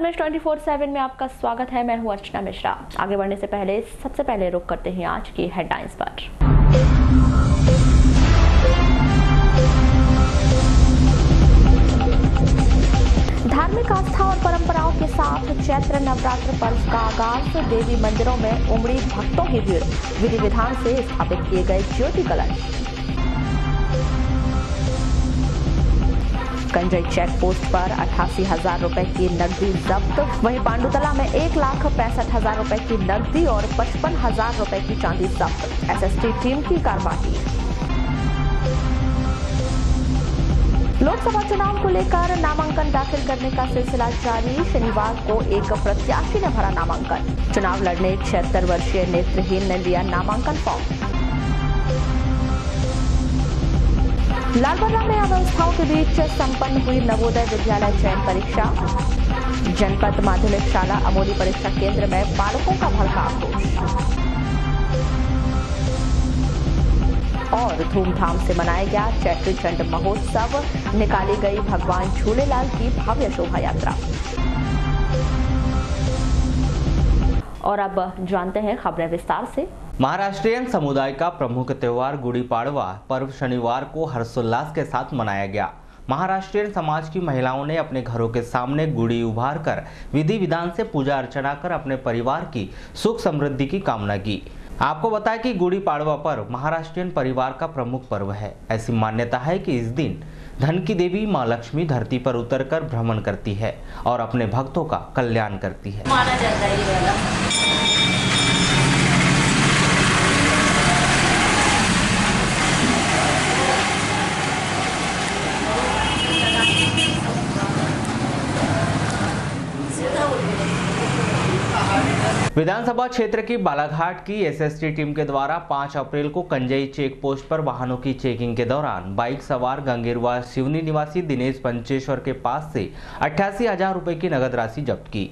सदमेश 24/7 में आपका स्वागत है। मैं हूं अर्चना मिश्रा। आगे बढ़ने से पहले सबसे पहले रुक करते हैं आज की हेडलाइंस पर। धार्मिक आस्था और परंपराओं के साथ चैत्र नवरात्र पर्व का आगाज। देवी मंदिरों में उमड़ी भक्तों की भीड़। विधि विधान से स्थापित किए गए ज्योति कलश। कंजई चेक पोस्ट पर 88,000 रुपए की नकदी जब्त। वहीं पांडुतला में 1,65,000 रुपए की नकदी और 55,000 रुपए की चांदी जब्त। एसएसटी टीम की कार्रवाई। लोकसभा चुनाव को लेकर नामांकन दाखिल करने का सिलसिला जारी। शनिवार को एक प्रत्याशी ने भरा नामांकन। चुनाव लड़ने 76 वर्षीय नेत्रहीन ने लिया नामांकन फॉर्म। लालबर्रा में अव्यवस्थाओं के बीच संपन्न हुई नवोदय विद्यालय चयन परीक्षा। जनपद माध्यमिक शाला अमोली परीक्षा केंद्र में बालकों का भड़का आक्रोश। और धूमधाम से मनाया गया चैत्री चंड महोत्सव। निकाली गई भगवान झूलेलाल की भव्य शोभा यात्रा। और अब जानते हैं खबरें विस्तार से। महाराष्ट्रीयन समुदाय का प्रमुख त्योहार गुड़ी पाड़वा पर्व शनिवार को हर्षोल्लास के साथ मनाया गया। महाराष्ट्रीयन समाज की महिलाओं ने अपने घरों के सामने गुड़ी उभार कर विधि विधान से पूजा अर्चना कर अपने परिवार की सुख समृद्धि की कामना की। आपको बताएं कि गुड़ी पाड़वा पर्व महाराष्ट्रीयन परिवार का प्रमुख पर्व है। ऐसी मान्यता है कि इस दिन धन की देवी मां लक्ष्मी धरती पर उतरकर भ्रमण करती है और अपने भक्तों का कल्याण करती है। माना जाता है ये वाला। विधानसभा क्षेत्र की बालाघाट की एसएसटी टीम के द्वारा 5 अप्रैल को कंजई चेक पोस्ट पर वाहनों की चेकिंग के दौरान बाइक सवार गंगेरवा सिवनी निवासी दिनेश पंचेश्वर के पास से 88,000 रुपए की नगद राशि जब्त की।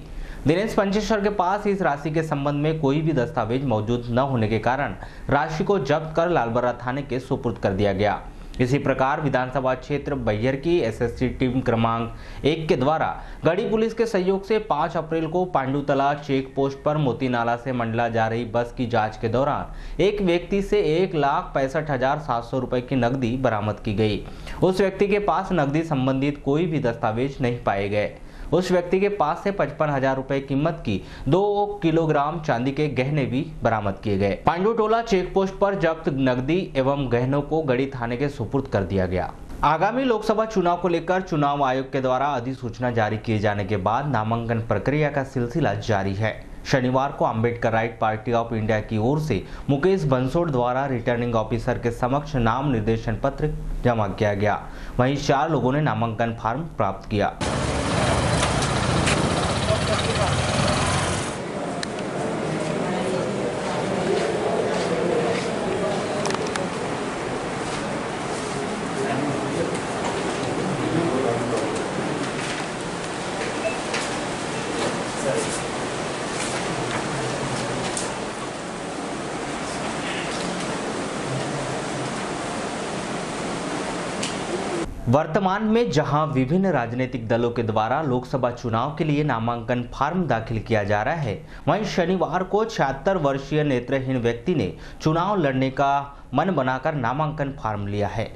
दिनेश पंचेश्वर के पास इस राशि के संबंध में कोई भी दस्तावेज मौजूद न होने के कारण राशि को जब्त कर लालबर्रा थाने के सुपुर्द कर दिया गया। इसी प्रकार विधानसभा क्षेत्र बैहर की एसएसटी टीम क्रमांक 1 के द्वारा गढ़ी पुलिस के सहयोग से 5 अप्रैल को पांडुतला चेक पोस्ट पर मोती नाला से मंडला जा रही बस की जांच के दौरान एक व्यक्ति से 1,65,700 रुपए की नकदी बरामद की गई। उस व्यक्ति के पास नकदी संबंधित कोई भी दस्तावेज नहीं पाए गए। उस व्यक्ति के पास से 55,000 रुपए कीमत की 2 किलोग्राम चांदी के गहने भी बरामद किए गए। पांडुटोला चेक पोस्ट पर जब्त नकदी एवं गहनों को गढ़ी थाने के सुपुर्द कर दिया गया। आगामी लोकसभा चुनाव को लेकर चुनाव आयोग के द्वारा अधिसूचना जारी किए जाने के बाद नामांकन प्रक्रिया का सिलसिला जारी है। शनिवार को Ambedkar right party of India की ओर से मुकेश बंसोड़ द्वारा रिटर्निंग ऑफिसर के समक्ष नाम निर्देशन पत्र जमा किया गया। वहीं 4 लोगों ने नामांकन फॉर्म प्राप्त किया। वर्तमान में जहां विभिन्न राजनीतिक दलों के द्वारा लोकसभा चुनाव के लिए नामांकन फॉर्म दाखिल किया जा रहा है, वहीं शनिवार को 76 वर्षीय नेत्रहीन व्यक्ति ने चुनाव लड़ने का मन बनाकर नामांकन फॉर्म लिया है।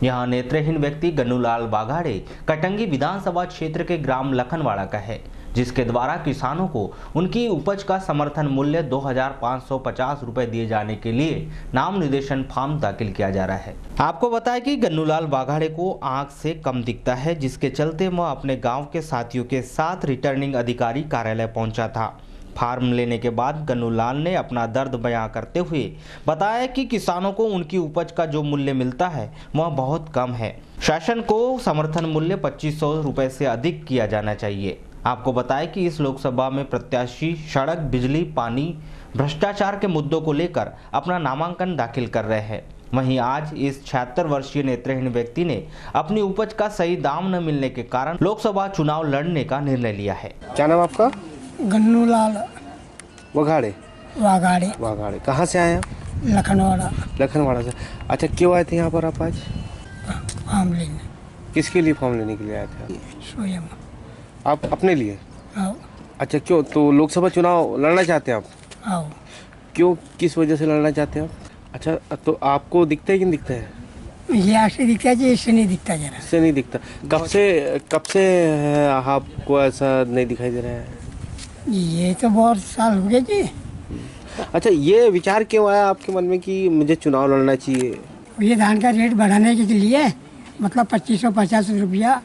यहां नेत्रहीन व्यक्ति गन्नूलाल वाघाड़े कटंगी विधानसभा क्षेत्र के ग्राम लखनवाड़ा का है, जिसके द्वारा किसानों को उनकी उपज का समर्थन मूल्य 2,550 रुपए दिए जाने के लिए नाम निर्देशन फॉर्म दाखिल किया जा रहा है। आपको बताएं कि गन्नूलाल वाघाड़े को आंख से कम दिखता है, जिसके चलते वह अपने गांव के साथियों के साथ रिटर्निंग अधिकारी कार्यालय पहुंचा था। फार्म लेने के बाद गन्नूलाल ने अपना दर्द बयां करते हुए बताया कि किसानों को उनकी उपज का जो मूल्य मिलता है वह बहुत कम है। शासन को समर्थन मूल्य 2,500 रुपए से अधिक किया जाना चाहिए। आपको बताएं कि इस लोकसभा में प्रत्याशी सड़क, बिजली, पानी, भ्रष्टाचार के मुद्दों को लेकर अपना नामांकन दाखिल कर रहे हैं। वहीं आज इस 76 वर्षीय नेत्रहीन व्यक्ति ने अपनी उपज का सही दाम न मिलने के कारण लोकसभा चुनाव लड़ने का निर्णय लिया है। क्या नाम आपका? गन्नूलाल वाघाड़े। वाघाड़े। वाघाड़े कहाँ से आए आप? लखनवाड़ा। लखनवाड़ा से। अच्छा, क्यों आए थे यहाँ पर आप आज? फॉर्म लेने। किसके लिए फॉर्म लेने के लिए आए थे? स्वयं। आप अपने लिए? आओ अच्छा क्यों, तो लोकसभा चुनाव लड़ना चाहते हैं आप? आओ क्यों, किस वजह से लड़ना चाहते हैं आप? अच्छा, तो आपको दिखता है कि नहीं दिखता है? ये ऐसे दिखता है जी, इससे नहीं दिखता जरा। इससे नहीं दिखता। कब से आपको ऐसा नहीं दिखाई दे रहा है? ये तो बहुत साल हो गए जी। अच्छा, ये विचार क्यों आया आपके मन में कि मुझे चुनाव लड़ना चाहिए? ये धान का रेट बढ़ाने के लिए मतलब 2550 रुपया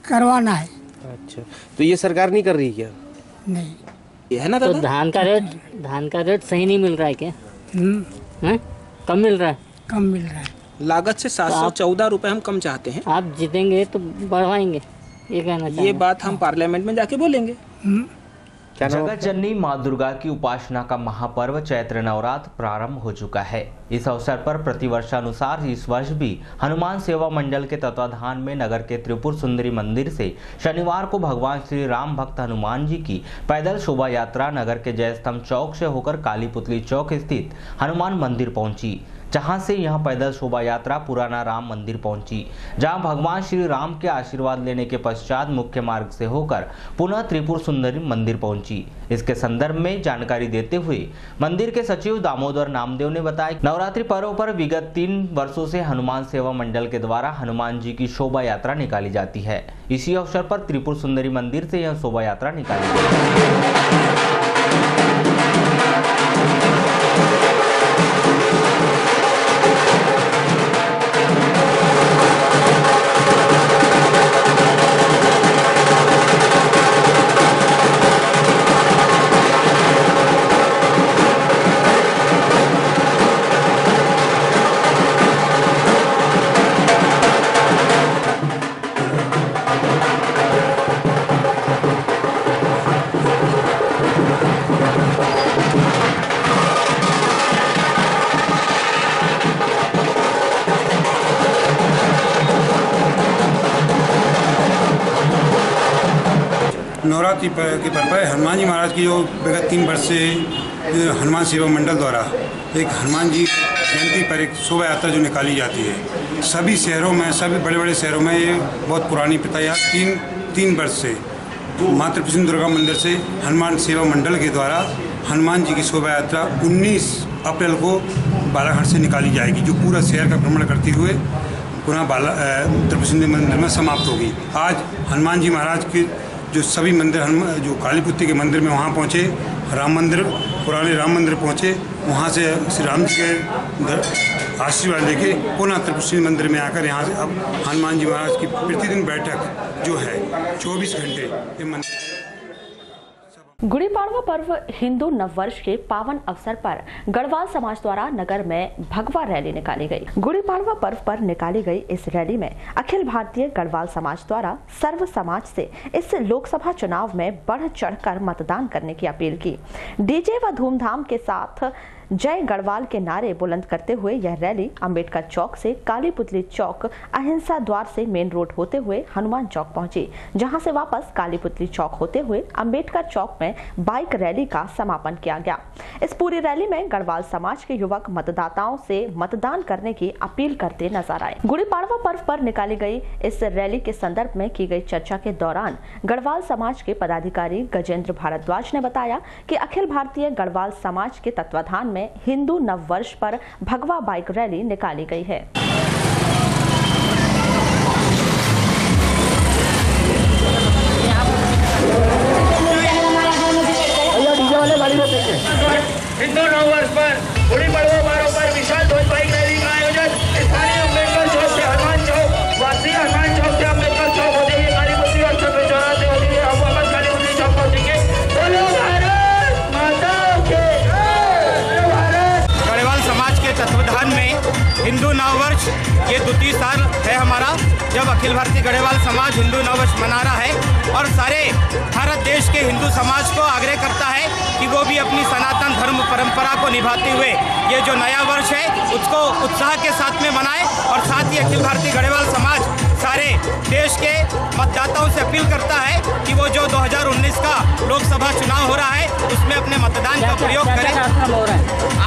करवाना है। अच्छा, तो ये सरकार नहीं कर रही क्या? नहीं ये है ना तो दादा? धान का रेट सही नहीं मिल रहा है क्या? हैं? कम मिल रहा है। कम मिल रहा है। लागत से 714 रुपए हम कम चाहते हैं। आप जीतेंगे तो बढ़वाएंगे, ये कहना ये बात हम पार्लियामेंट में जाके बोलेंगे। क्या नाम? जगत जननी मां दुर्गा की उपासना का महापर्व चैत्र नवरात्र प्रारंभ हो चुका है। इस अवसर पर प्रतिवर्षानुसार इस वर्ष भी हनुमान सेवा मंडल के तत्वाधान में नगर के त्रिपुर सुंदरी मंदिर से शनिवार को भगवान श्री राम भक्त हनुमान जी की पैदल शोभा यात्रा नगर के जय स्तंभ चौक से होकर काली पुतली चौक स्थित हनुमान मंदिर पहुंची, जहां से यहां पैदल शोभा यात्रा पुराना राम मंदिर पहुंची, जहां भगवान श्री राम के आशीर्वाद लेने के पश्चात मुख्य मार्ग से होकर पुनः त्रिपुर सुंदरी मंदिर पहुंची। इसके संदर्भ में जानकारी देते हुए मंदिर के सचिव दामोदर नामदेव ने बताया, नवरात्रि पर्व पर विगत 3 वर्षों से हनुमान सेवा मंडल के द्वारा हनुमान जी की शोभा यात्रा निकाली जाती है। इसी अवसर पर त्रिपुर सुंदरी मंदिर से यह शोभा यात्रा निकाली गई। नवरात्रि के पर्व पर हनुमान जी महाराज की जो विगत 3 वर्ष से हनुमान सेवा मंडल द्वारा एक हनुमान जी जयंती पर एक शोभा यात्रा जो निकाली जाती है, सभी शहरों में, सभी बड़े बड़े शहरों में ये बहुत पुरानी प्रथा या 3 वर्ष से माँ त्रिपुर दुर्गा मंदिर से हनुमान सेवा मंडल के द्वारा हनुमान जी की शोभा यात्रा 19 अप्रैल को बालाघाट से निकाली जाएगी, जो पूरा शहर का भ्रमण करते हुए पुनः त्रिपुर मंदिर में समाप्त होगी। आज हनुमान जी महाराज के जो सभी मंदिर जो कालीपुत्री के मंदिर में वहाँ पहुँचे, राम मंदिर, पुराने राम मंदिर पहुँचे, वहाँ से श्री राम जी के आशीर्वाद लेके पुनः त्रिपुर मंदिर में आकर यहाँ से अब हनुमान जी महाराज की प्रतिदिन बैठक जो है 24 घंटे ये मंदिर। गुड़ी पाड़वा पर्व हिंदू नववर्ष के पावन अवसर पर गढ़वाल समाज द्वारा नगर में भगवा रैली निकाली गई। गुड़ी पाड़वा पर्व पर निकाली गई इस रैली में अखिल भारतीय गढ़वाल समाज द्वारा सर्व समाज से इस लोकसभा चुनाव में बढ़ चढ़कर मतदान करने की अपील की। डीजे व धूमधाम के साथ जय गढ़वाल के नारे बुलंद करते हुए यह रैली अंबेडकर चौक से काली पुतली चौक, अहिंसा द्वार से मेन रोड होते हुए हनुमान चौक पहुंची, जहां से वापस काली पुतली चौक होते हुए अंबेडकर चौक में बाइक रैली का समापन किया गया। इस पूरी रैली में गढ़वाल समाज के युवक मतदाताओं से मतदान करने की अपील करते नजर आए। गुड़ी पाड़वा पर्व पर निकाली गई इस रैली के संदर्भ में की गई चर्चा के दौरान गढ़वाल समाज के पदाधिकारी गजेंद्र भारद्वाज ने बताया कि अखिल भारतीय गढ़वाल समाज के तत्वाधान में हिंदू नववर्ष पर भगवा बाइक रैली निकाली गई है। हिंदू नववर्ष पर गुड़ी पड़वा पर्व पर विशाल ध्वज बाइक रैली का आयोजन स्थानीय अम्बेडकर चौक से हनुमान चौक, वासी हनुमान चौक से अम्बेडकर चौक होते हुए काली पुतली और छत्र चौराहे होते हुए अब वापस काली पुतली चौक पहुंचेंगे। बोलो भारत माता की जय। गढ़वाल समाज के तत्वाधान में हिंदू नववर्ष ये द्वितीय साल है हमारा, जब अखिल भारतीय गढ़वाल समाज हिंदू नववर्ष मना रहा है और सारे भारत देश के हिंदू समाज को आग्रह करता है कि वो भी अपनी सनातन धर्म परंपरा को निभाते हुए ये जो नया वर्ष है उसको उत्साह के साथ में मनाए। और साथ ही अखिल भारतीय गढ़वाल समाज सारे देश के मतदाताओं से अपील करता है कि वो जो 2019 का लोकसभा चुनाव हो रहा है उसमें अपने मतदान का प्रयोग करें।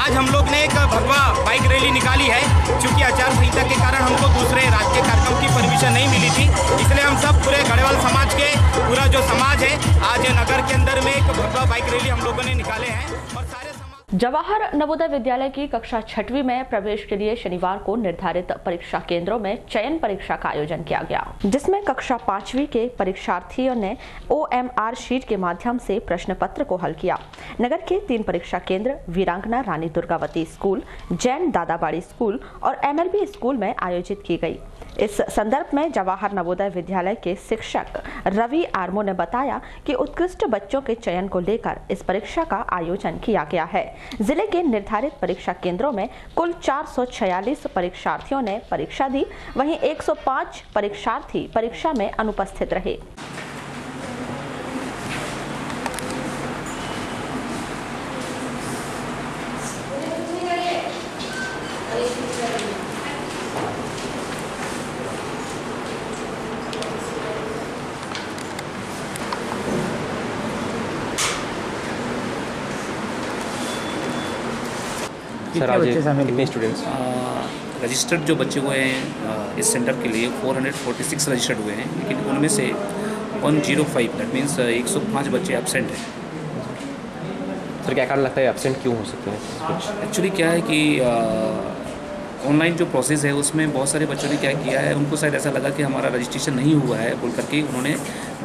आज हम लोग ने एक भगवा बाइक रैली निकाली है। चूँकि आचार संहिता के कारण हमको दूसरे राजकीय कार्यक्रम की परमिशन नहीं मिली थी, इसलिए हम सब पूरे गढ़वाल समाज के पूरा जो समाज है आज नगर के अंदर में एक भगवा बाइक रैली हम लोगों ने निकाले हैं। और सारे जवाहर नवोदय विद्यालय की कक्षा 6वीं में प्रवेश के लिए शनिवार को निर्धारित परीक्षा केंद्रों में चयन परीक्षा का आयोजन किया गया, जिसमें कक्षा 5वीं के परीक्षार्थियों ने OMR शीट के माध्यम से प्रश्न पत्र को हल किया। नगर के 3 परीक्षा केंद्र वीरांगना रानी दुर्गावती स्कूल, जैन दादाबाड़ी स्कूल और MLB स्कूल में आयोजित की गई। इस संदर्भ में जवाहर नवोदय विद्यालय के शिक्षक रवि आर्मो ने बताया कि उत्कृष्ट बच्चों के चयन को लेकर इस परीक्षा का आयोजन किया गया है। जिले के निर्धारित परीक्षा केंद्रों में कुल 446 परीक्षार्थियों ने परीक्षा दी, वहीं 105 परीक्षार्थी परीक्षा में अनुपस्थित रहे। सर आज कितने स्टूडेंट्स रजिस्टर्ड जो बच्चे हुए हैं इस सेंटर के लिए 446 रजिस्टर्ड हुए हैं, लेकिन उनमें से 105 दैट मीन्स 105 बच्चे एब्सेंट हैं। सर क्या कारण लगता है एब्सेंट क्यों हो सकते हैं? एक्चुअली क्या है कि ऑनलाइन जो प्रोसेस है उसमें बहुत सारे बच्चों ने क्या किया है, उनको शायद ऐसा लगा कि हमारा रजिस्ट्रेशन नहीं हुआ है बोल करके उन्होंने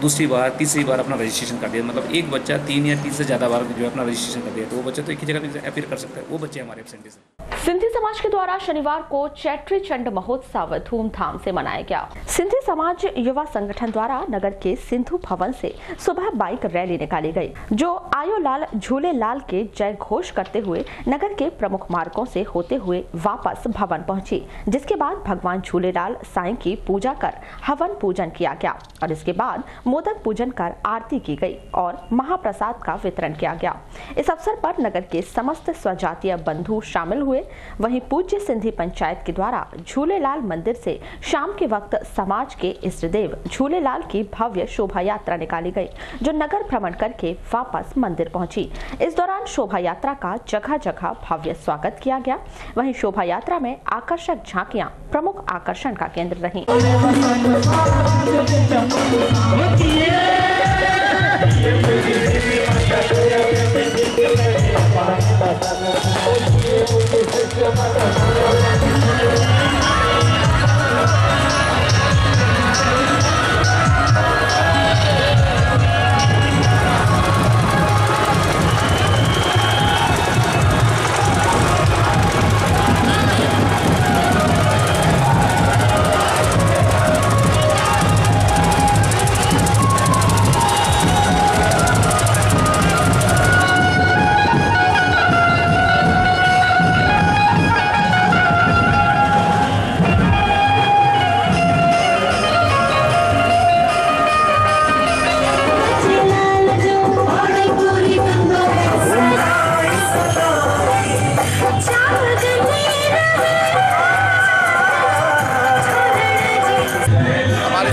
दूसरी बार तीसरी बार अपना रजिस्ट्रेशन कर दिया। मतलब एक बच्चा 3 या 3 से ज़्यादा बार जो है अपना रजिस्ट्रेशन कर दिया, तो वो बच्चा तो एक ही जगह भी अपीयर कर सकता है, वो बच्चे हमारे एब्सेंट हैं। सिंधी समाज के द्वारा शनिवार को चैत्री चंड महोत्सव धूमधाम से मनाया गया। सिंधी समाज युवा संगठन द्वारा नगर के सिंधु भवन से सुबह बाइक रैली निकाली गई, जो आयोलाल झूलेलाल के जय घोष करते हुए नगर के प्रमुख मार्गों से होते हुए वापस भवन पहुंची, जिसके बाद भगवान झूलेलाल साईं की पूजा कर हवन पूजन किया गया और इसके बाद मोदक पूजन कर आरती की गई और महाप्रसाद का वितरण किया गया। इस अवसर पर नगर के समस्त स्वजातीय बंधु शामिल हुए। वहीं पूज्य सिंधी पंचायत के द्वारा झूलेलाल मंदिर से शाम के वक्त समाज के इष्ट देव झूलेलाल की भव्य शोभा यात्रा निकाली गई, जो नगर भ्रमण करके वापस मंदिर पहुंची। इस दौरान शोभा यात्रा का जगह जगह भव्य स्वागत किया गया। वहीं शोभा यात्रा में आकर्षक झांकियां प्रमुख आकर्षण का केंद्र रहीं।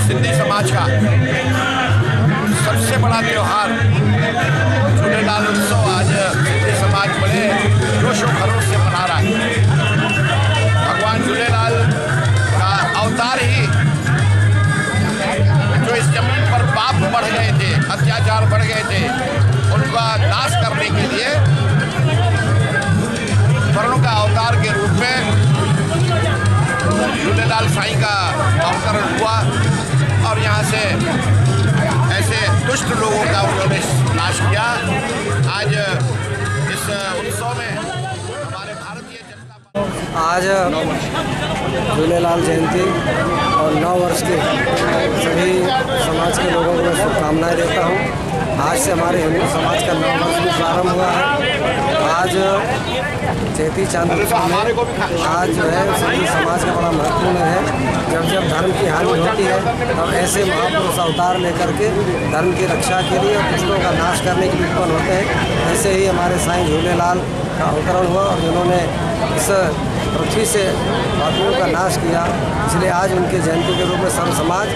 सिंधी समाज का सबसे बड़ा त्यौहार झूलेलाल उत्सव आज सिंधी समाज बड़े जोशो खरोश से मना रहा है। भगवान झूलेलाल का अवतार ही जो इस जमीन पर पाप बढ़ गए थे, अत्याचार बढ़ गए थे, उनका नाश करने के लिए वर्णों का अवतार के रूप में झूलेलाल साईं का अवतरण हुआ और यहाँ से ऐसे दुष्ट लोगों का उन्होंने नाश किया। आज इस उत्सव में हमारे भारतीय जनता आज झूलेलाल जयंती और 9 वर्ष के सभी समाज के लोगों को मैं शुभकामनाएं देता हूँ। आज से हमारे हिंदू समाज का 9 वर्ष भी प्रारंभ हुआ है। आज चैती चांद उत्सव में आज जो है सभी समाज का बड़ा महत्वपूर्ण है। जब धर्म की हानि होती है तब ऐसे महापुरुष अवतार लेकर के धर्म की रक्षा के लिए और दुष्टों का नाश करने के लिए उत्पन्न होते हैं। ऐसे ही हमारे साईं झूलेलाल का अवतरण हुआ और जिन्होंने इस पृथ्वी से पापियों का नाश किया, इसलिए आज उनके जयंती के रूप में सर्व समाज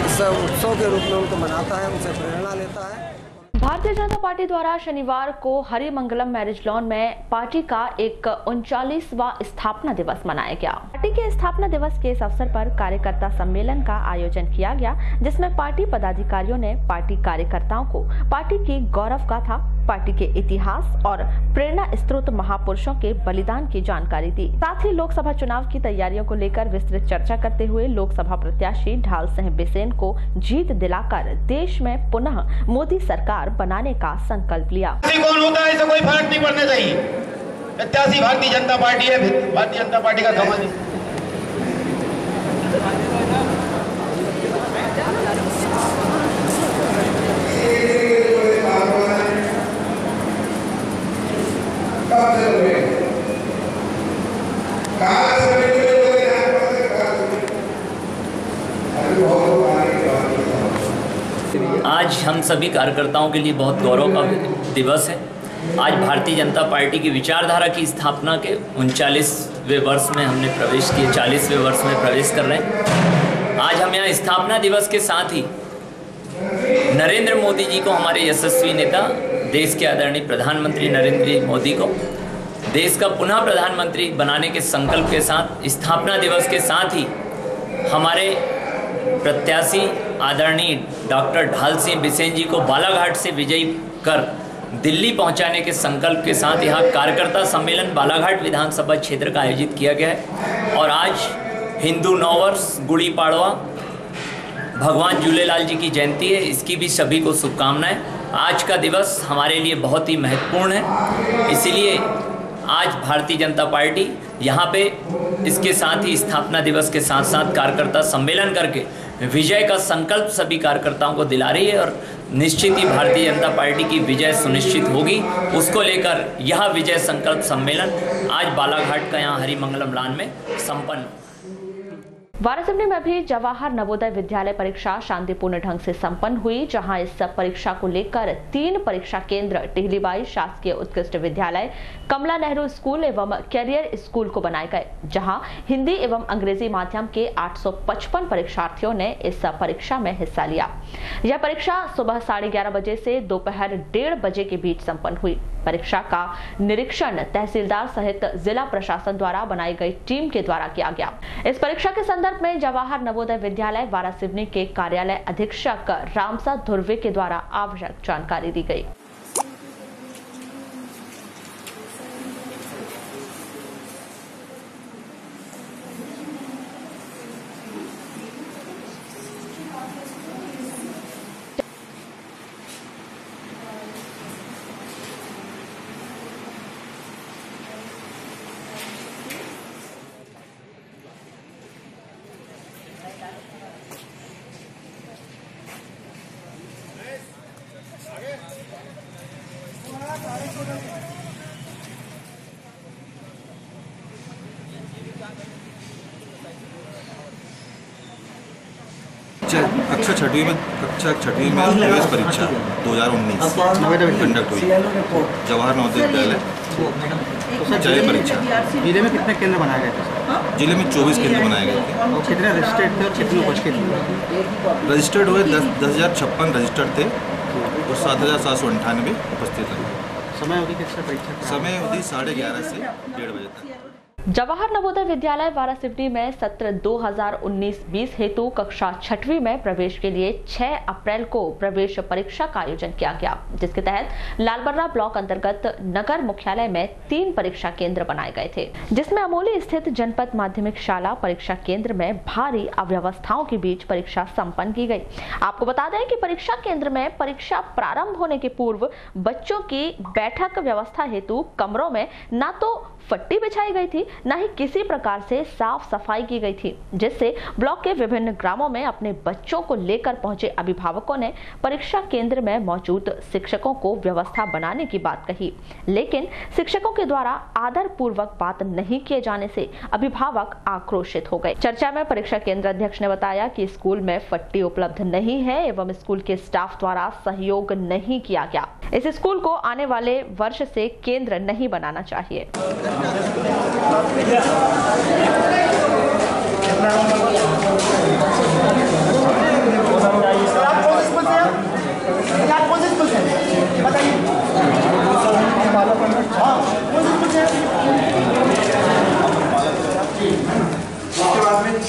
इस उत्सव के रूप में उनको मनाता है, उनसे प्रेरणा लेता है। भारतीय जनता पार्टी द्वारा शनिवार को हरिमंगलम मैरिज लॉन में पार्टी का एक 39वां स्थापना दिवस मनाया गया। पार्टी के स्थापना दिवस के इस अवसर पर कार्यकर्ता सम्मेलन का आयोजन किया गया, जिसमें पार्टी पदाधिकारियों ने पार्टी कार्यकर्ताओं को पार्टी की गौरव गाथा, पार्टी के इतिहास और प्रेरणा स्रोत महापुरुषों के बलिदान की जानकारी दी। साथ ही लोकसभा चुनाव की तैयारियों को लेकर विस्तृत चर्चा करते हुए लोकसभा प्रत्याशी ढाल सिंह बिसेन को जीत दिलाकर देश में पुनः मोदी सरकार बनाने का संकल्प लिया। कौन होता है इसे कोई फर्क नहीं पड़ना चाहिए। प्रत्याशी भारतीय जनता पार्टी है, भारतीय जनता पार्टी का कमाल है। आज हम सभी कार्यकर्ताओं के लिए बहुत गौरव का दिवस है। आज भारतीय जनता पार्टी की विचारधारा की स्थापना के 39वें वर्ष में हमने प्रवेश किए, 40वें वर्ष में प्रवेश कर रहे हैं। आज हम यहाँ स्थापना दिवस के साथ ही नरेंद्र मोदी जी को, हमारे यशस्वी नेता, देश के आदरणीय प्रधानमंत्री नरेंद्र मोदी को देश का पुनः प्रधानमंत्री बनाने के संकल्प के साथ स्थापना दिवस के साथ ही हमारे प्रत्याशी आदरणीय डॉक्टर ढाल सिंह बिसेन जी को बालाघाट से विजयी कर दिल्ली पहुंचाने के संकल्प के साथ यहाँ कार्यकर्ता सम्मेलन बालाघाट विधानसभा क्षेत्र का आयोजित किया गया है। और आज हिंदू नववर्ष गुड़ी पाड़वा, भगवान झूलेलाल जी की जयंती है, इसकी भी सभी को शुभकामनाएं। आज का दिवस हमारे लिए बहुत ही महत्वपूर्ण है, इसीलिए आज भारतीय जनता पार्टी यहाँ पे इसके साथ ही स्थापना दिवस के साथ साथ कार्यकर्ता सम्मेलन करके विजय का संकल्प सभी कार्यकर्ताओं को दिला रही है और निश्चित ही भारतीय जनता पार्टी की विजय सुनिश्चित होगी। उसको लेकर यह विजय संकल्प सम्मेलन आज बालाघाट का यहाँ हरिमंगलम लॉन में संपन्न। वारासिवनी में भी जवाहर नवोदय विद्यालय परीक्षा शांतिपूर्ण ढंग से संपन्न हुई, जहां इस परीक्षा को लेकर 3 परीक्षा केंद्र टिहलीबाई शासकीय उत्कृष्ट विद्यालय, कमला नेहरू स्कूल एवं कैरियर स्कूल को बनाए गए, जहां हिंदी एवं अंग्रेजी माध्यम के 855 परीक्षार्थियों ने इस परीक्षा में हिस्सा लिया। यह परीक्षा सुबह 11:30 बजे से दोपहर 1:30 बजे के बीच संपन्न हुई। परीक्षा का निरीक्षण तहसीलदार सहित जिला प्रशासन द्वारा बनाई गई टीम के द्वारा किया गया। इस परीक्षा के संदर्भ में जवाहर नवोदय विद्यालय वारासिवनी के कार्यालय अधीक्षक रामसा धुर्वे के द्वारा आवश्यक जानकारी दी गई। कक्षा छठवीं में प्रवेश परीक्षा 2019 कंडक्ट हुई जवाहर नवोदय विद्यालय चयन परीक्षा। जिले में कितने केंद्र बनाए गए थे? जिले में 24 केंद्र बनाए गए थे। और कितने रजिस्टर्ड थे और कितने उपस्थित थे? रजिस्टर्ड हुए 10,056 रजिस्टर्ड थे और 7,798 उपस्थित थे। समय अवधि किस परीक्षा? समय अवधि 11:30 से 1:30 बजे तक। जवाहर नवोदय विद्यालय वारासिवनी में सत्र 2019-20 हेतु कक्षा 6वीं में प्रवेश के लिए 6 अप्रैल को प्रवेश परीक्षा का आयोजन किया गया, जिसके तहत लालबर्रा ब्लॉक अंतर्गत नगर मुख्यालय में 3 परीक्षा केंद्र बनाए गए थे, जिसमें अमोली स्थित जनपद माध्यमिक शाला परीक्षा केंद्र में भारी अव्यवस्थाओं के बीच परीक्षा संपन्न की गई। आपको बता दें कि परीक्षा केंद्र में परीक्षा प्रारंभ होने के पूर्व बच्चों की बैठक व्यवस्था हेतु कमरों में न तो फट्टी बिछाई गई थी, न ही किसी प्रकार से साफ सफाई की गई थी, जिससे ब्लॉक के विभिन्न ग्रामों में अपने बच्चों को लेकर पहुंचे अभिभावकों ने परीक्षा केंद्र में मौजूद शिक्षकों को व्यवस्था बनाने की बात कही, लेकिन शिक्षकों के द्वारा आदर पूर्वक बात नहीं किए जाने से अभिभावक आक्रोशित हो गए। चर्चा में परीक्षा केंद्र अध्यक्ष ने बताया कि स्कूल में फट्टी उपलब्ध नहीं है एवं स्कूल के स्टाफ द्वारा सहयोग नहीं किया गया। इस स्कूल को आने वाले वर्ष से केंद्र नहीं बनाना चाहिए। क्या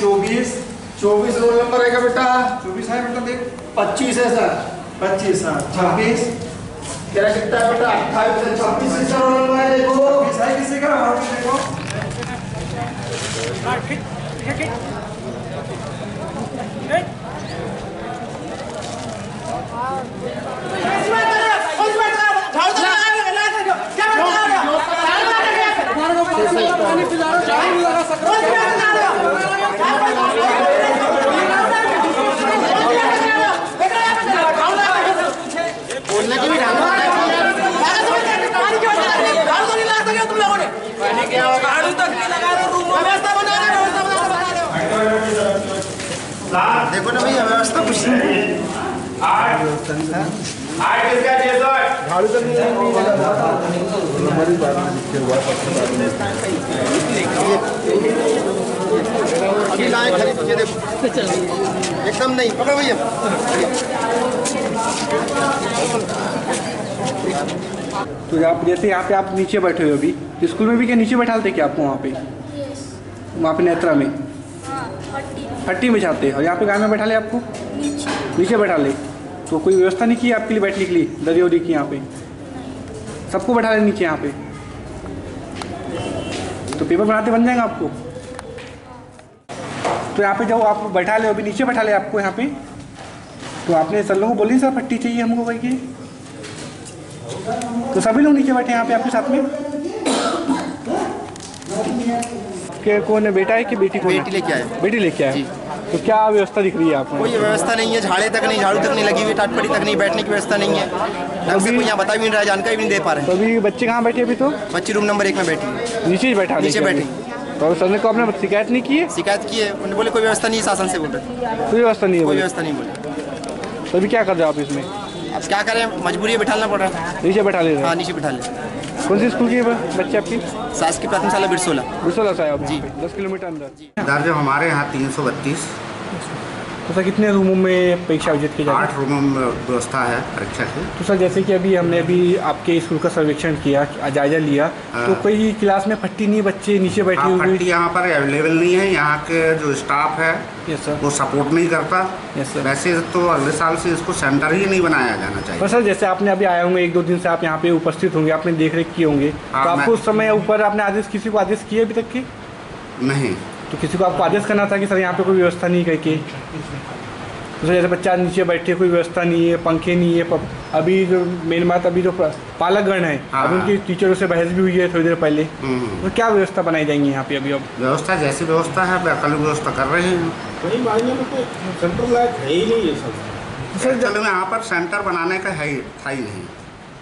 24 रोल नंबर आएगा बेटा। 24 है बेटा, देख 25 है सर, 25 हाँ। 26 तेरा कितना है बेटा? 28 है। 26 किसका रोल नंबर है? देखो 26 है किसी का, वहाँ पे देखो। बोलने की भी ढंग तुम लोगों ने देखो ना भैया, व्यवस्था कुछ नहीं। झाड़ू तो नहीं अभी लाए खरीद के देखो, एकदम नहीं पकड़ो भैया। तो आप जैसे यहाँ पे आप नीचे बैठे हो, अभी स्कूल में भी क्या नीचे बैठाते क्या आपको? वहाँ पे नेत्रा में फट्टी में बिछाते हैं, और यहाँ पे गाय में बैठा ले आपको नीचे बैठा ले। तो कोई व्यवस्था नहीं की आपके लिए बैठने के लिए, दरी उरी की? यहाँ पे सबको बैठा ले नीचे यहाँ पे, तो पेपर बनाते बन जाएगा आपको। तो यहाँ पे जब आप बैठा ले, अभी नीचे बैठा ले आपको यहाँ पे, तो आपने सर लोगों को बोली सर फट्टी चाहिए हमको भाई की, तो सभी लोग नीचे बैठे यहाँ पे आपके साथ में। के कौन है, बेटा है कि बेटी? कौन? बेटी लेके आए। बेटी लेके आए। तो क्या व्यवस्था दिख रही है आपको? कोई व्यवस्था नहीं है, झाड़ू तक नहीं लगी हुई, टाटपड़ी तक नहीं, बैठने की व्यवस्था नहीं है। ढंग से कोई यहाँ बता भी नहीं रहा, जानकारी भी नहीं दे पा रहे। तो अभी बच्चे कहाँ बैठे? अभी तो बच्ची रूम नंबर 1 में बैठी, नीचे ही बैठा, नीचे बैठी। तो सर ने को आपने शिकायत नहीं की है? शिकायत की है, उन्होंने बोले कोई व्यवस्था नहीं, शासन से बोल रहे। कोई व्यवस्था नहीं है? कोई व्यवस्था नहीं बोले। तो अभी क्या कर रहे हो आप इसमें? अब क्या करें, मजबूरी बिठाना पड़ रहा है। नीचे बैठा ले रहे? हाँ नीचे बिठा ले। कौन सी स्कूल की बच्चे आपकी? शासकीय प्राथमिक शाला बिरसोला से आए जी, 10 किलोमीटर अंदर। दर्ज हमारे यहाँ 332। तो सर कितने रूमों में परीक्षा आयोजित की जाती है? 8 रूमों में व्यवस्था है परीक्षा की। तो सर जैसे कि अभी हमने आपके स्कूल का सर्वेक्षण किया, जायजा लिया, तो कोई क्लास में फट्टी नहीं, बच्चे नीचे बैठे हुए? फट्टी यहाँ पर अवेलेबल नहीं है, यहाँ के जो स्टाफ है वो सपोर्ट नहीं करता। वैसे तो अगले साल से इसको सेंटर ही नहीं बनाया जाना चाहिए। तो सर जैसे आपने अभी आए होंगे, 1-2 दिन से आप यहाँ पे उपस्थित होंगे, आपने देख रेख किए होंगे, तो आपको उस समय ऊपर आपने किसी को आदेश किए अभी तक के? नहीं। तो किसी को आपको आदेश करना था कि सर यहाँ पे कोई व्यवस्था नहीं करके? तो जैसे बच्चा नीचे बैठे, कोई व्यवस्था नहीं है, पंखे नहीं है। अभी जो मेन बात, अभी जो पालकगण है, अभी उनकी टीचरों से बहस भी हुई है थोड़ी देर पहले, तो क्या व्यवस्था बनाई जाएंगी यहाँ पे? अभी अब व्यवस्था जैसी व्यवस्था है वैकल्पिक व्यवस्था कर रहे हैं। सेंटर लायक है ही नहीं ये सब। सर यहाँ पर सेंटर बनाने का है ही नहीं।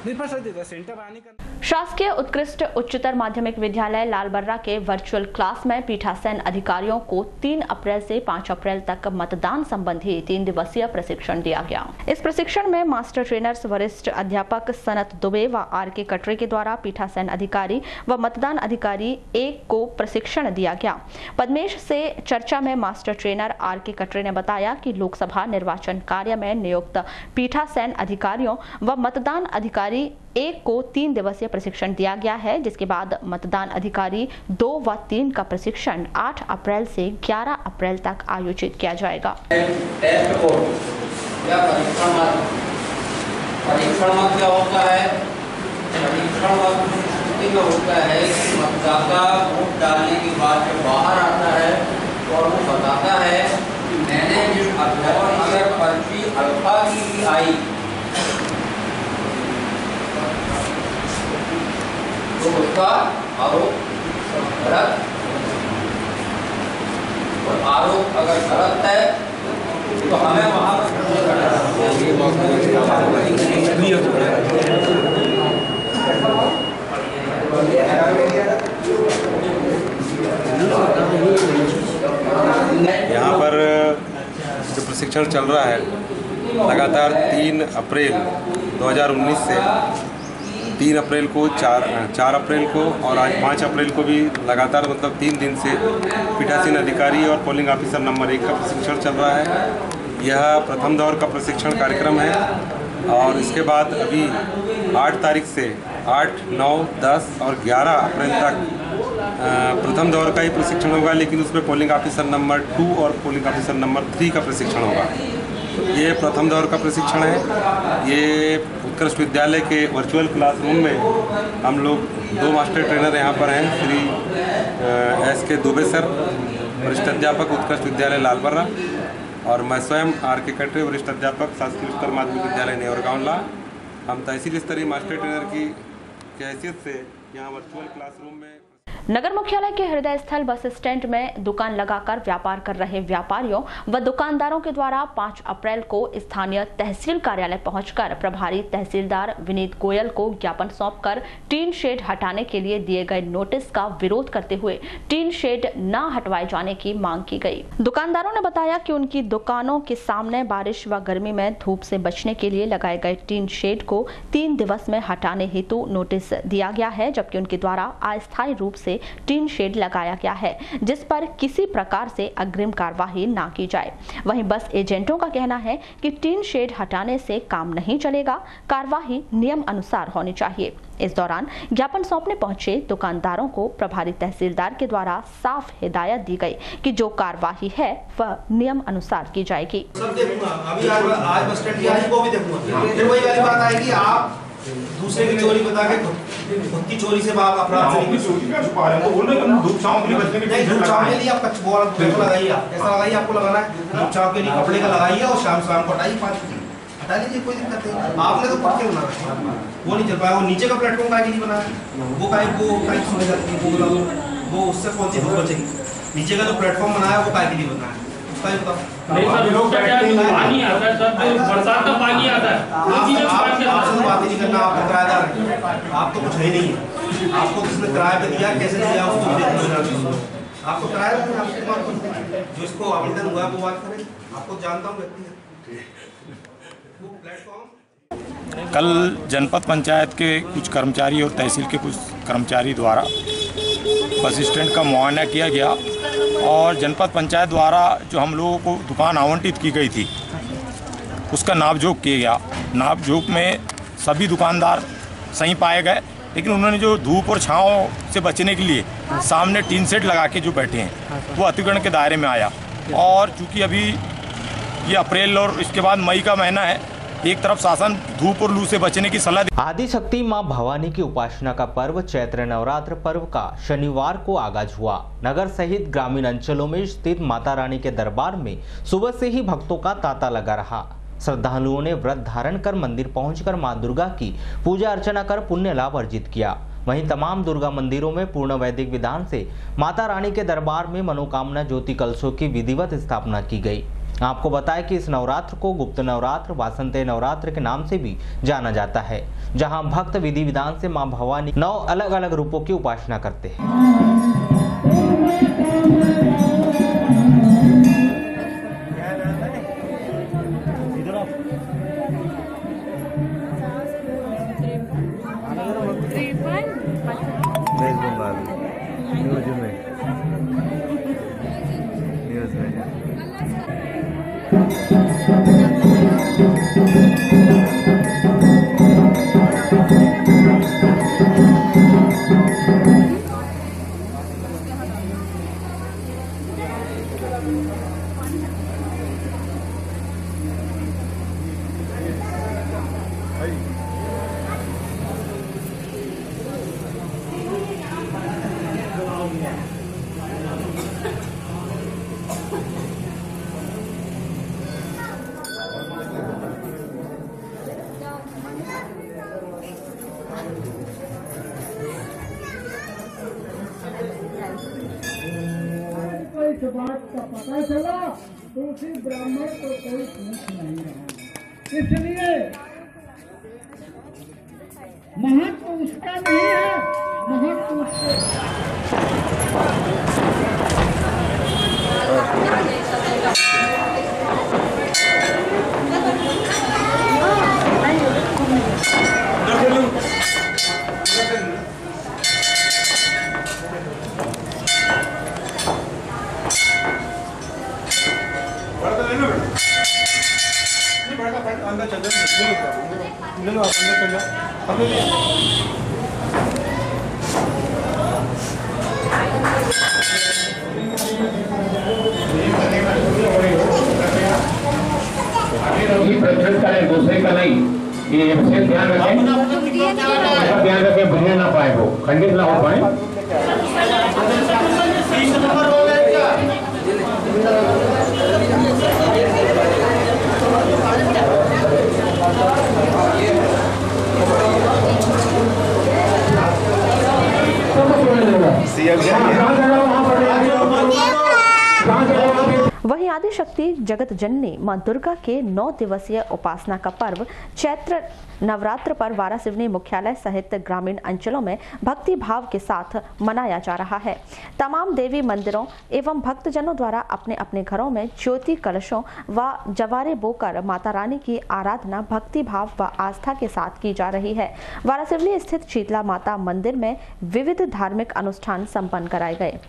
सेंटर बनाने का शासकीय उत्कृष्ट उच्चतर माध्यमिक विद्यालय लालबर्रा के वर्चुअल क्लास में पीठासीन अधिकारियों को 3 अप्रैल से 5 अप्रैल तक मतदान संबंधी 3 दिवसीय प्रशिक्षण दिया गया। इस प्रशिक्षण में मास्टर ट्रेनर्स वरिष्ठ अध्यापक सनत दुबे व RK कटरे के द्वारा पीठासीन अधिकारी व मतदान अधिकारी 1 को प्रशिक्षण दिया गया। पद्मेश से चर्चा में मास्टर ट्रेनर RK कटरे ने बताया कि लोकसभा निर्वाचन कार्य में नियुक्त पीठासीन अधिकारियों व मतदान अधिकारी 1 को 3 दिवसीय प्रशिक्षण दिया गया है, जिसके बाद मतदान अधिकारी 2 व 3 का प्रशिक्षण 8 अप्रैल से 11 अप्रैल तक आयोजित किया जाएगा। परीक्षण में क्या होता है? परीक्षण में होता है कि मतदाता वोट डालने के बाद जब बाहर आता है और वो बताता है कि मैंने जिस अगर पर्ची अल्फा की आई तो उसका आरोप गलत, और आरोप अगर गलत है तो हमें वहाँ यहाँ पर जो प्रशिक्षण चल रहा है लगातार 3 अप्रैल 2019 से 3 अप्रैल को 4 अप्रैल को और आज 5 अप्रैल को भी लगातार मतलब 3 दिन से पीठासीन अधिकारी और पोलिंग ऑफिसर नंबर 1 का प्रशिक्षण चल रहा है। यह प्रथम दौर का प्रशिक्षण कार्यक्रम है और इसके बाद अभी 8 तारीख से 8, 9, 10 और 11 अप्रैल तक प्रथम दौर का ही प्रशिक्षण होगा, लेकिन उसमें पोलिंग ऑफिसर नंबर 2 और पोलिंग ऑफिसर नंबर 3 का प्रशिक्षण होगा। ये प्रथम दौर का प्रशिक्षण है। ये उत्कृष्ट विद्यालय के वर्चुअल क्लासरूम में हम लोग 2 मास्टर ट्रेनर यहाँ पर हैं, श्री एस के दुबे सर, वरिष्ठ अध्यापक उत्कृष्ट विद्यालय लालबर्रा, और मैं स्वयं आर के कटरे, वरिष्ठ अध्यापक शासकीय उच्चतर माध्यमिक विद्यालय नेवरगांवला। हम तहसील स्तरीय मास्टर ट्रेनर की हैसियत से यहाँ वर्चुअल क्लासरूम में नगर मुख्यालय के हृदय स्थल बस स्टैंड में दुकान लगाकर व्यापार कर रहे व्यापारियों व दुकानदारों के द्वारा 5 अप्रैल को स्थानीय तहसील कार्यालय पहुंचकर प्रभारी तहसीलदार विनीत गोयल को ज्ञापन सौंपकर टीन शेड हटाने के लिए दिए गए नोटिस का विरोध करते हुए टीन शेड न हटवाए जाने की मांग की गई। दुकानदारों ने बताया कि उनकी दुकानों के सामने बारिश व गर्मी में धूप से बचने के लिए लगाए गए टीन शेड को 3 दिवस में हटाने हेतु नोटिस दिया गया है, जबकि उनके द्वारा अस्थायी रूप से टीन शेड लगाया गया है, जिस पर किसी प्रकार से अग्रिम कार्यवाही ना की जाए। वहीं बस एजेंटों का कहना है कि टीन शेड हटाने से काम नहीं चलेगा, कार्यवाही नियम अनुसार होनी चाहिए। इस दौरान ज्ञापन सौंपने पहुंचे दुकानदारों को प्रभारी तहसीलदार के द्वारा साफ हिदायत दी गई कि जो कार्यवाही है वह नियम अनुसार की जाएगी। सब देखूंगा, अभी आज बस स्टैंड की आज वो भी देखूंगा। फिर वही वाली बात आएगी, आप दूसरे की चोरी बता के खुद की चोरी से बाप अपराध से धूप छांव के लिए बचने के लिए धूप छांव के लिए आप कच्छ बोल लगाइए, ऐसा लगाइए, आपको लगाना है धूप छांव के लिए कपड़े का लगाइए और शाम को हटाइए, 5 हटा लीजिए, कोई दिक्कत नहीं। आपने तो पक्के बना रखा, वो नहीं चल पाया। वो नीचे का प्लेटफॉर्म का नहीं बनाया, वो काहे सुने जाती है, वो उससे कौन सी धूप बचेगी? नीचे का जो प्लेटफॉर्म बनाया वो काहे के लिए बनाया? पानी आता है सर, बरसात का पानी आता है, आपसे बात नहीं करना, आप किराएदार हैं, आप तो कुछ है नहीं है। आपको किसने किराया पे दिया, कैसे दिया, उसको देखना। आपको किराया जो इसको आवेदन हुआ वो बात करें, आपको जानता हूँ व्यक्ति। कल जनपद पंचायत के कुछ कर्मचारी और तहसील के कुछ कर्मचारी द्वारा बस स्टैंड का मुआयना किया गया और जनपद पंचायत द्वारा जो हम लोगों को दुकान आवंटित की गई थी उसका नापजोख किया गया। नापजोख में सभी दुकानदार सही पाए गए, लेकिन उन्होंने जो धूप और छाँव से बचने के लिए सामने टीन सेट लगा के जो बैठे हैं वो अतिक्रमण के दायरे में आया। और चूँकि अभी ये अप्रैल और इसके बाद मई का महीना है, एक तरफ शासन धूप और लू से बचने की सलाह। आदि शक्ति मां भवानी की उपासना का पर्व चैत्र नवरात्र पर्व का शनिवार को आगाज हुआ। नगर सहित ग्रामीण अंचलों में स्थित माता रानी के दरबार में सुबह से ही भक्तों का तांता लगा रहा। श्रद्धालुओं ने व्रत धारण कर मंदिर पहुंचकर मां दुर्गा की पूजा अर्चना कर पुण्य लाभ अर्जित किया। वहीं तमाम दुर्गा मंदिरों में पूर्ण वैदिक विधान से माता रानी के दरबार में मनोकामना ज्योति कलशों की विधिवत स्थापना की गई। आपको बताएं कि इस नवरात्र को गुप्त नवरात्र, वासंती नवरात्र के नाम से भी जाना जाता है, जहां भक्त विधि विधान से मां भवानी 9 अलग अलग रूपों की उपासना करते हैं। इस बात का पता चला तो उसी ब्राह्मण को कोई पूछ नहीं रहा। इसलिए महत्व उसका नहीं है, महत्व प्रचलित करें, दूसरे का नहीं। ये विशेष ध्यान रखें, ध्यान रखें, भूलने ना पाए, वो खंडित ना हो पाए। वहीं आदि शक्ति जगत जननी मां दुर्गा के 9 दिवसीय उपासना का पर्व चैत्र नवरात्र पर वारासिवनी मुख्यालय सहित ग्रामीण अंचलों में भक्ति भाव के साथ मनाया जा रहा है। तमाम देवी मंदिरों एवं भक्तजनों द्वारा अपने अपने घरों में ज्योति कलशों व जवारे बोकर माता रानी की आराधना भक्ति भाव व आस्था के साथ की जा रही है। वारासिवनी स्थित शीतला माता मंदिर में विविध धार्मिक अनुष्ठान संपन्न कराए गए।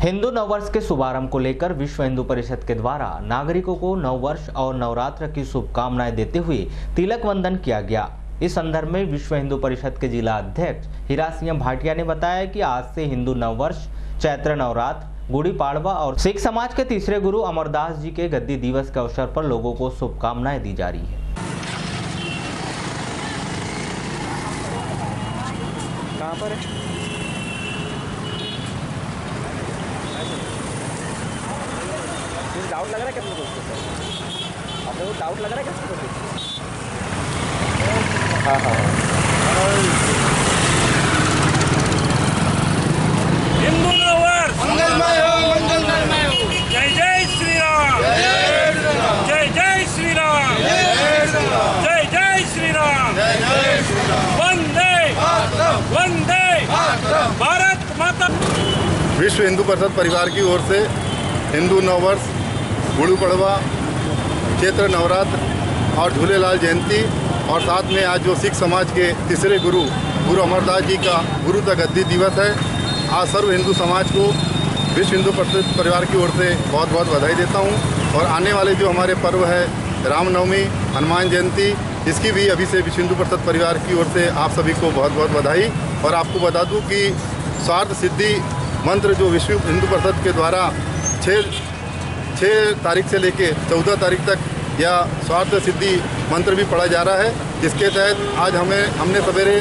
हिंदू नववर्ष के शुभारंभ को लेकर विश्व हिंदू परिषद के द्वारा नागरिकों को नववर्ष और नवरात्र की शुभकामनाएं देते हुए तिलक वंदन किया गया। इस संदर्भ में विश्व हिंदू परिषद के जिला अध्यक्ष हीरा सिंह भाटिया ने बताया कि आज से हिंदू नववर्ष, चैत्र नवरात्र, गुड़ी पाड़वा और सिख समाज के तीसरे गुरु अमरदास जी के गद्दी दिवस के अवसर पर लोगों को शुभकामनाएं दी जा रही है। कहाँ पर है? डाउट लग रहा है क्या तुमको? आपने वो डाउट लग रहा है क्या तुमको? हाँ हाँ हिंदू नववर्ष मंगलमय हो, मंगलमय हो। जय जय श्री राम, जय जय श्री राम, जय जय श्री राम, वंदे वंदे भारत माता। विश्व हिंदू परिषद परिवार की ओर से हिंदू नववर्ष, गुड़ी पड़वा, चैत्र नवरात्र और झूलेलाल जयंती और साथ में आज जो सिख समाज के तीसरे गुरु अमरदास जी का गुरु गद्दी दिवस है, आज सर्व हिंदू समाज को विश्व हिंदू परिषद परिवार की ओर से बहुत बहुत बधाई देता हूं। और आने वाले जो हमारे पर्व है रामनवमी, हनुमान जयंती, इसकी भी अभी से विश्व हिंदू परिषद परिवार की ओर से आप सभी को बहुत बहुत बधाई। और आपको बता दूं कि स्वार्थ सिद्धि मंत्र जो विश्व हिंदू परिषद के द्वारा 6 तारीख से लेके 14 तारीख तक या स्वार्थ सिद्धि मंत्र भी पढ़ा जा रहा है, जिसके तहत आज हमने सवेरे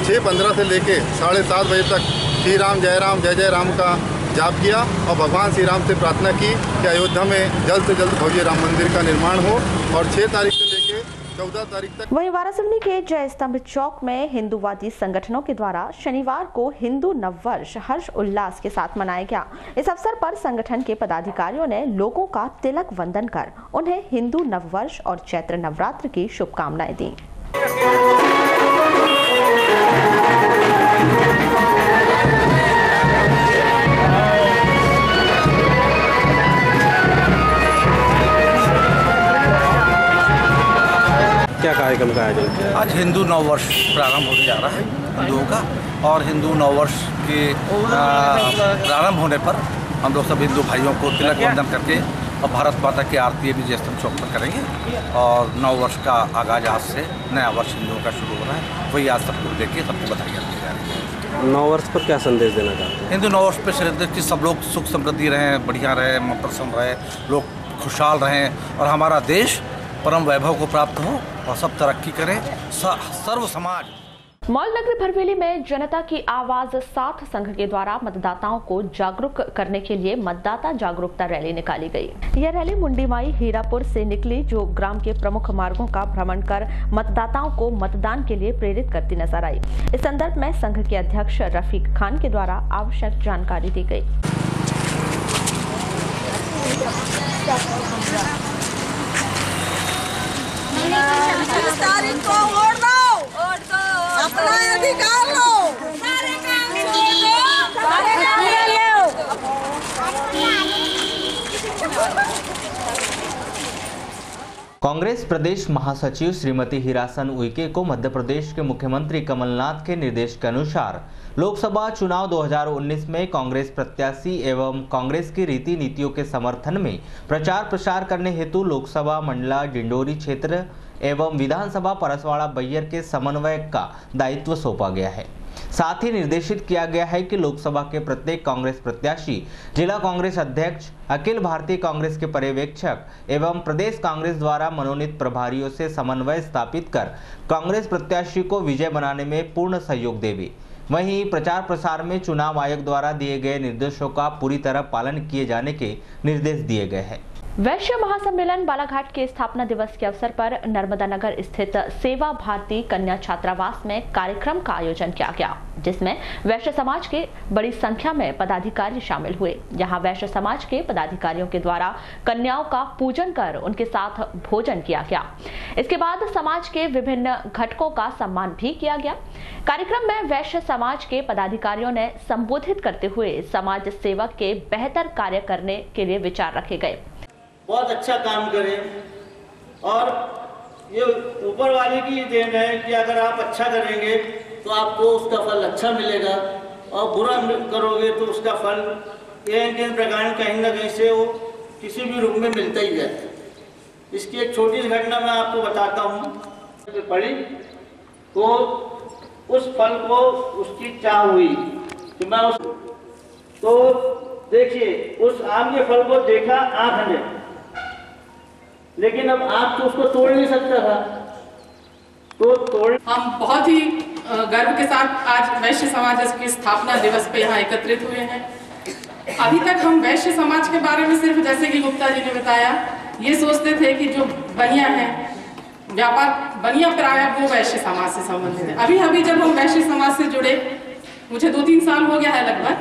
6:15 से लेके 7:30 बजे तक श्री राम जय राम का जाप किया और भगवान श्री राम से प्रार्थना की कि अयोध्या में जल्द से जल्द भव्य राम मंदिर का निर्माण हो। और 6 तारीख से लेके 14 तारीख तक। वहीं वारासिवनी के जय स्तंभ चौक में हिंदूवादी संगठनों के द्वारा शनिवार को हिंदू नववर्ष हर्ष उल्लास के साथ मनाया गया। इस अवसर पर संगठन के पदाधिकारियों ने लोगों का तिलक वंदन कर उन्हें हिंदू नववर्ष और चैत्र नवरात्र की शुभकामनाएं दी। क्या कार्यक्रम का आयोजन किया? आज हिंदू नववर्ष प्रारंभ होने जा रहा है हिंदुओं का, और हिंदू नववर्ष के प्रारंभ होने पर हम लोग सब हिंदू भाइयों को तिलक वंदन करके और भारत माता की आरती भी जय स्तंभ चौक पर करेंगे। और नववर्ष का आगाज आज से नया वर्ष हिंदुओं का शुरू हो रहा है, वही आज सबको लेके सबको बधाइयाँ दी जा रही है। नववर्ष पर क्या संदेश देना चाहते हैं? हिंदू नववर्ष पर संदेश कि सब लोग सुख समृद्धि रहें, बढ़िया रहें, प्रसन्न रहें, लोग खुशहाल रहें और हमारा देश परम वैभव को प्राप्त हो और सब तरक्की करें, सर्व समाज मॉल नगरी भरवेली में जनता की आवाज साथ संघ के द्वारा मतदाताओं को जागरूक करने के लिए मतदाता जागरूकता रैली निकाली गई। यह रैली मुंडीमाई हीरापुर से निकली, जो ग्राम के प्रमुख मार्गों का भ्रमण कर मतदाताओं को मतदान के लिए प्रेरित करती नजर आई। इस संदर्भ में संघ के अध्यक्ष रफीक खान के द्वारा आवश्यक जानकारी दी गई। अपना अधिकार लो, सारे काम कांग्रेस प्रदेश महासचिव श्रीमती हिरासन उइके को मध्य प्रदेश के मुख्यमंत्री कमलनाथ के निर्देश के अनुसार लोकसभा चुनाव 2019 में कांग्रेस प्रत्याशी एवं कांग्रेस की रीति नीतियों के समर्थन में प्रचार प्रसार करने हेतु लोकसभा मंडला डिंडोरी क्षेत्र एवं विधानसभा परसवाड़ा बैयर के समन्वयक का दायित्व सौंपा गया है। साथ ही निर्देशित किया गया है कि लोकसभा के प्रत्येक कांग्रेस प्रत्याशी, जिला कांग्रेस अध्यक्ष, अखिल भारतीय कांग्रेस के पर्यवेक्षक एवं प्रदेश कांग्रेस द्वारा मनोनीत प्रभारियों से समन्वय स्थापित कर कांग्रेस प्रत्याशी को विजय बनाने में पूर्ण सहयोग देवे। वहीं प्रचार प्रसार में चुनाव आयोग द्वारा दिए गए निर्देशों का पूरी तरह पालन किए जाने के निर्देश दिए गए हैं। वैश्य महासम्मेलन बालाघाट के स्थापना दिवस के अवसर पर नर्मदा नगर स्थित सेवा भारती कन्या छात्रावास में कार्यक्रम का आयोजन किया गया, जिसमें वैश्य समाज के बड़ी संख्या में पदाधिकारी शामिल हुए। यहां वैश्य समाज के पदाधिकारियों के द्वारा कन्याओं का पूजन कर उनके साथ भोजन किया गया। इसके बाद समाज के विभिन्न घटकों का सम्मान भी किया गया। कार्यक्रम में वैश्य समाज के पदाधिकारियों ने संबोधित करते हुए समाज सेवा के बेहतर कार्य करने के लिए विचार रखे गए। बहुत अच्छा काम करें और ये ऊपर वाले की देन है कि अगर आप अच्छा करेंगे तो आपको उसका फल अच्छा मिलेगा और बुरा करोगे तो उसका फल इन प्रकार कहीं ना कहीं से वो किसी भी रूप में मिलता ही है। इसकी एक छोटी सी घटना मैं आपको बताता हूँ। पढ़ी तो उस फल को उसकी चाह हुई कि मैं उस तो देखिए उस आम के फल को देखा आंख ने, लेकिन अब आप तो उसको तोड़ नहीं सकता था, तो तोड़। हम बहुत ही गर्व के साथ आज वैश्य समाज के स्थापना दिवस पे यहाँ एकत्रित हुए हैं। अभी तक हम वैश्य समाज के बारे में सिर्फ जैसे कि गुप्ता जी ने बताया ये सोचते थे कि जो बनिया है व्यापार बनिया प्राय वो वैश्य समाज से संबंधित है। अभी जब हम वैश्य समाज से जुड़े, मुझे 2-3 साल हो गया है लगभग,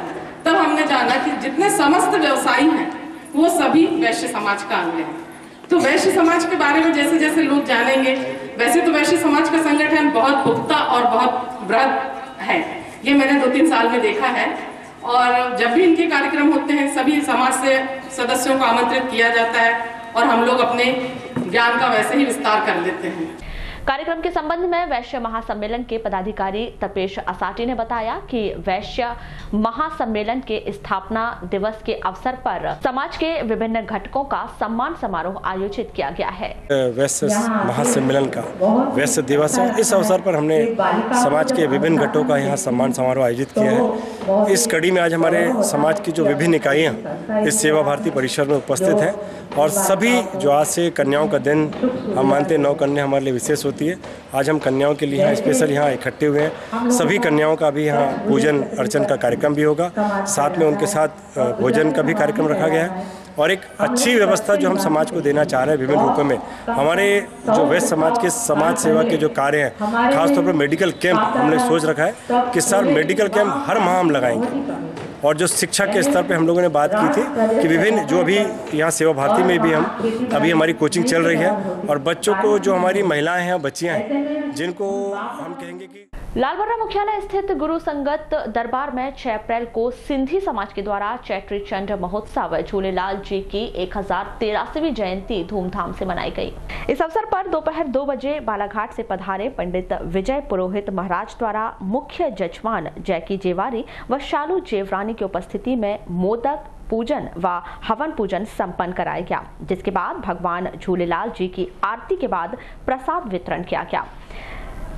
तब हमने जाना कि जितने समस्त व्यवसायी हैं वो सभी वैश्य समाज का अंग हैं। तो वैश्य समाज के बारे में जैसे जैसे लोग जानेंगे, वैसे तो वैश्य समाज का संगठन बहुत पुख्ता और बहुत बृहद है, ये मैंने 2-3 साल में देखा है। और जब भी इनके कार्यक्रम होते हैं सभी समाज से सदस्यों को आमंत्रित किया जाता है और हम लोग अपने ज्ञान का वैसे ही विस्तार कर लेते हैं। कार्यक्रम के संबंध में वैश्य महासम्मेलन के पदाधिकारी तपेश असाटी ने बताया कि वैश्य महासम्मेलन के स्थापना दिवस के अवसर पर समाज के विभिन्न घटकों का सम्मान समारोह आयोजित किया गया है। वैश्य महासम्मेलन का वैश्य दिवस है। इस अवसर पर हमने समाज के विभिन्न घटकों का यहाँ सम्मान समारोह आयोजित किया है। इस कड़ी में आज हमारे समाज की जो विभिन्न इकाइयाँ इस सेवा भारती परिसर में उपस्थित हैं और सभी जो आज से कन्याओं का दिन हम मानते हैं, 9 कन्या हमारे लिए विशेष होती है। आज हम कन्याओं के लिए यहाँ स्पेशल यहाँ इकट्ठे हुए हैं। सभी कन्याओं का भी यहाँ पूजन अर्चन का कार्यक्रम भी होगा, साथ में उनके साथ भोजन का भी कार्यक्रम रखा गया है और एक अच्छी व्यवस्था जो हम समाज को देना चाह रहे हैं विभिन्न रूपों में। हमारे जो वैश्य समाज के समाज सेवा के जो कार्य हैं, खासतौर पर मेडिकल कैंप हमने सोच रखा है कि सर मेडिकल कैंप हर माह हम लगाएंगे। और जो शिक्षा के स्तर पे हम लोगों ने बात की थी कि विभिन्न जो अभी यहाँ सेवा भारती में भी हम अभी हमारी कोचिंग चल रही है और बच्चों को जो हमारी महिलाएं हैं बच्चियां हैं जिनको हम कहेंगे कि लालबर्रा मुख्यालय स्थित गुरु संगत दरबार में 6 अप्रैल को सिंधी समाज के द्वारा चैत्री चंड महोत्सव झूलेलाल जी की 1083वीं जयंती धूमधाम से मनाई गई। इस अवसर पर दोपहर 2 बजे बालाघाट से पधारे पंडित विजय पुरोहित महाराज द्वारा मुख्य जजमान जैकी जेवारी व शालू जेवरानी की उपस्थिति में मोदक पूजन व हवन पूजन संपन्न कराया गया, जिसके बाद भगवान झूलेलाल जी की आरती के बाद प्रसाद वितरण किया गया।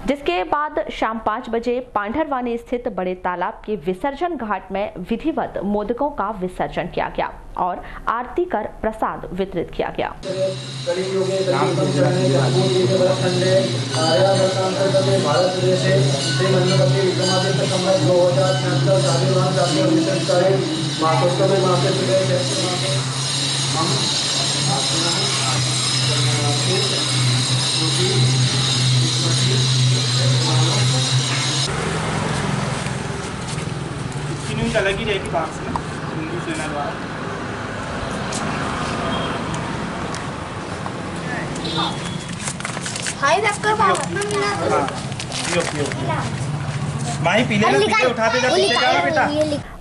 जिसके बाद शाम 5 बजे पांढरवानी स्थित बड़े तालाब के विसर्जन घाट में विधिवत मोदकों का विसर्जन किया गया और आरती कर प्रसाद वितरित किया गया। न्यूज अलग ही रहेगी बाहर से ना हिंदू सेना द्वारा। हाय डॉक्टर बाबा माही पीले ना पीले उठाते जा पीछे जाओ बेटा।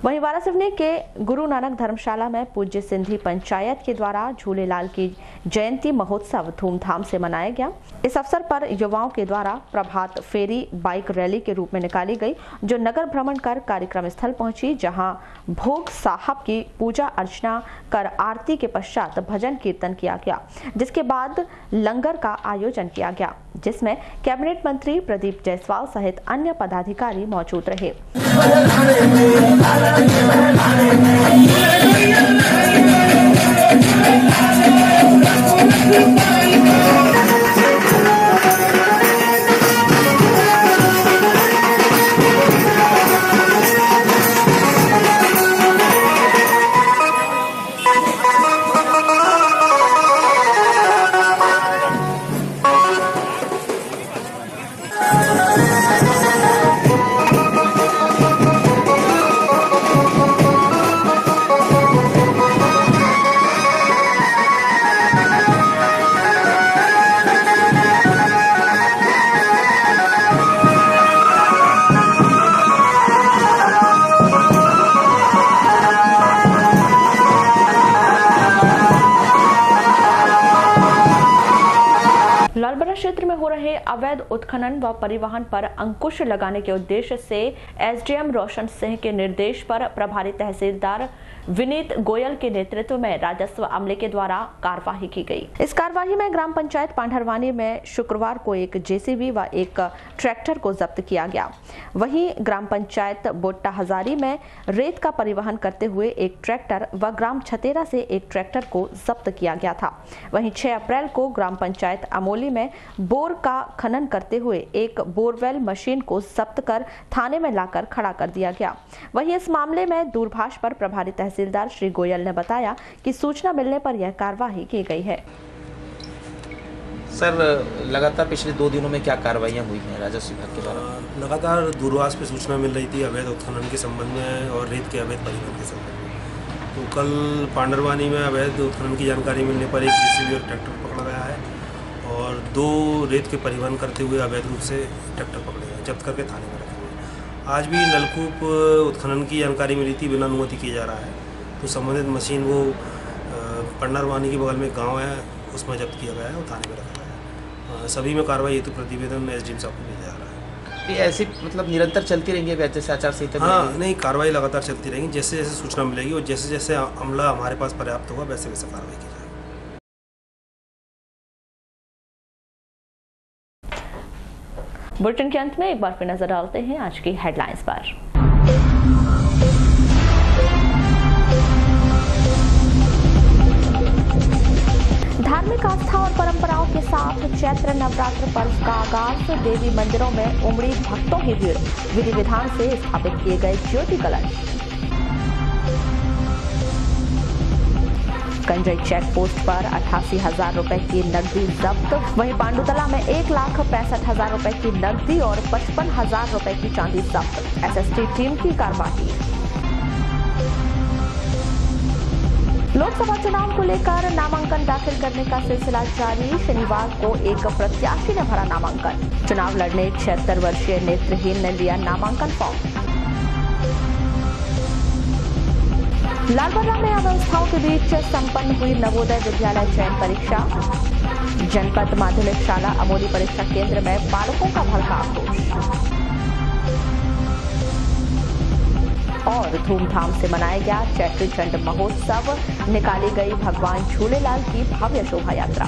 वहीं वारासिवनी के गुरु नानक धर्मशाला में पूज्य सिंधी पंचायत के द्वारा झूलेलाल की जयंती महोत्सव धूमधाम से मनाया गया। इस अवसर पर युवाओं के द्वारा प्रभात फेरी बाइक रैली के रूप में निकाली गई, जो नगर भ्रमण कर कार्यक्रम स्थल पहुंची, जहां भोग साहब की पूजा अर्चना कर आरती के पश्चात भजन कीर्तन किया गया, जिसके बाद लंगर का आयोजन किया गया, जिसमें कैबिनेट मंत्री प्रदीप जायसवाल सहित अन्य पदाधिकारी मौजूद रहे। लालबरा क्षेत्र में हो रहे अवैध उत्खनन व परिवहन पर अंकुश लगाने के उद्देश्य से एसडीएम रोशन सिंह के निर्देश पर प्रभारी तहसीलदार विनीत गोयल के नेतृत्व में राजस्व अमले के द्वारा कार्यवाही की गई। इस कार्यवाही में ग्राम पंचायत पांढरवानी में शुक्रवार को एक जेसीबी व एक ट्रैक्टर को जब्त किया गया। वहीं ग्राम पंचायत बोट्टा हजारी में रेत का परिवहन करते हुए एक ट्रैक्टर व ग्राम छतेरा से एक ट्रैक्टर को जब्त किया गया था। वहीं 6 अप्रैल को ग्राम पंचायत अमोली में बोर का खनन करते हुए एक बोरवेल मशीन को जब्त कर थाने में लाकर खड़ा कर दिया गया। वहीं इस मामले में दूरभाष पर प्रभारी तहसीलदार श्री गोयल ने बताया कि सूचना मिलने पर यह कार्यवाही की गई है। सर, लगातार पिछले 2 दिनों में क्या कार्रवाइयाँ हुई हैं राजस्व विभाग के द्वारा? लगातार दूरभाष पे सूचना मिल रही थी अवैध उत्खनन के संबंध में और रेत के अवैध परिवहन के संबंध में। तो कल पांडरवानी में अवैध उत्खनन की जानकारी मिलने पर एक जेसीबी और ट्रैक्टर पकड़ा गया है और 2 रेत के परिवहन करते हुए अवैध रूप से ट्रैक्टर पकड़े गए, जब्त करके थाने में रखे हुए। आज भी नलकूप उत्खनन की जानकारी मिली थी, बिना अनुमति किया जा रहा है, तो संबंधित मशीन वो पांडरवानी के बगल में गाँव है, उसमें जब्त किया गया है और थाने में रखा गया है। सभी में कार्रवाई हेतु प्रतिवेदन एसडीएम साहब को भेजा जा रहा है। ये ऐसी मतलब निरंतर चलती रहेंगी जैसे आचार संहिता? हाँ, नहीं, कार्रवाई लगातार चलती रहेगी। जैसे जैसे सूचना मिलेगी और जैसे जैसे अमला हमारे पास पर्याप्त होगा वैसे वैसे कार्रवाई की जाएगी। बुलेटिन के अंत में एक बार फिर नजर डालते हैं आज की हेडलाइंस पर। धार्मिक आस्था और परंपराओं के साथ चैत्र नवरात्र पर्व का आगाज। देवी मंदिरों में उमड़ी भक्तों की भीड़। विधि विधान से स्थापित किए गए ज्योति कलश। कंजई चेक पोस्ट पर 88,000 रुपए की नकदी जब्त। वहीं पांडुतला में 1,65,000 रुपए की नकदी और 55,000 रुपए की चांदी जब्त। एसएसटी टीम की कार्यवाही। लोकसभा चुनाव को लेकर नामांकन दाखिल करने का सिलसिला जारी। शनिवार को एक प्रत्याशी ने भरा नामांकन। चुनाव लड़ने 76 वर्षीय नेत्रहीन ने लिया नामांकन फॉर्म। लालबर्रा में अव्यवस्थाओं के बीच संपन्न हुई नवोदय विद्यालय चयन परीक्षा। जनपद माध्यमिक शाला अमोली परीक्षा केंद्र में बालकों का भड़का आक्रोश। और धूमधाम से मनाया गया चैत्री चंड महोत्सव। निकाली गई भगवान झूलेलाल की भव्य शोभा यात्रा।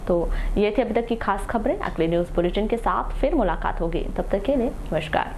तो ये थी अभी तक की खास खबरें। अगले न्यूज बुलेटिन के साथ फिर मुलाकात होगी, तब तक के लिए नमस्कार।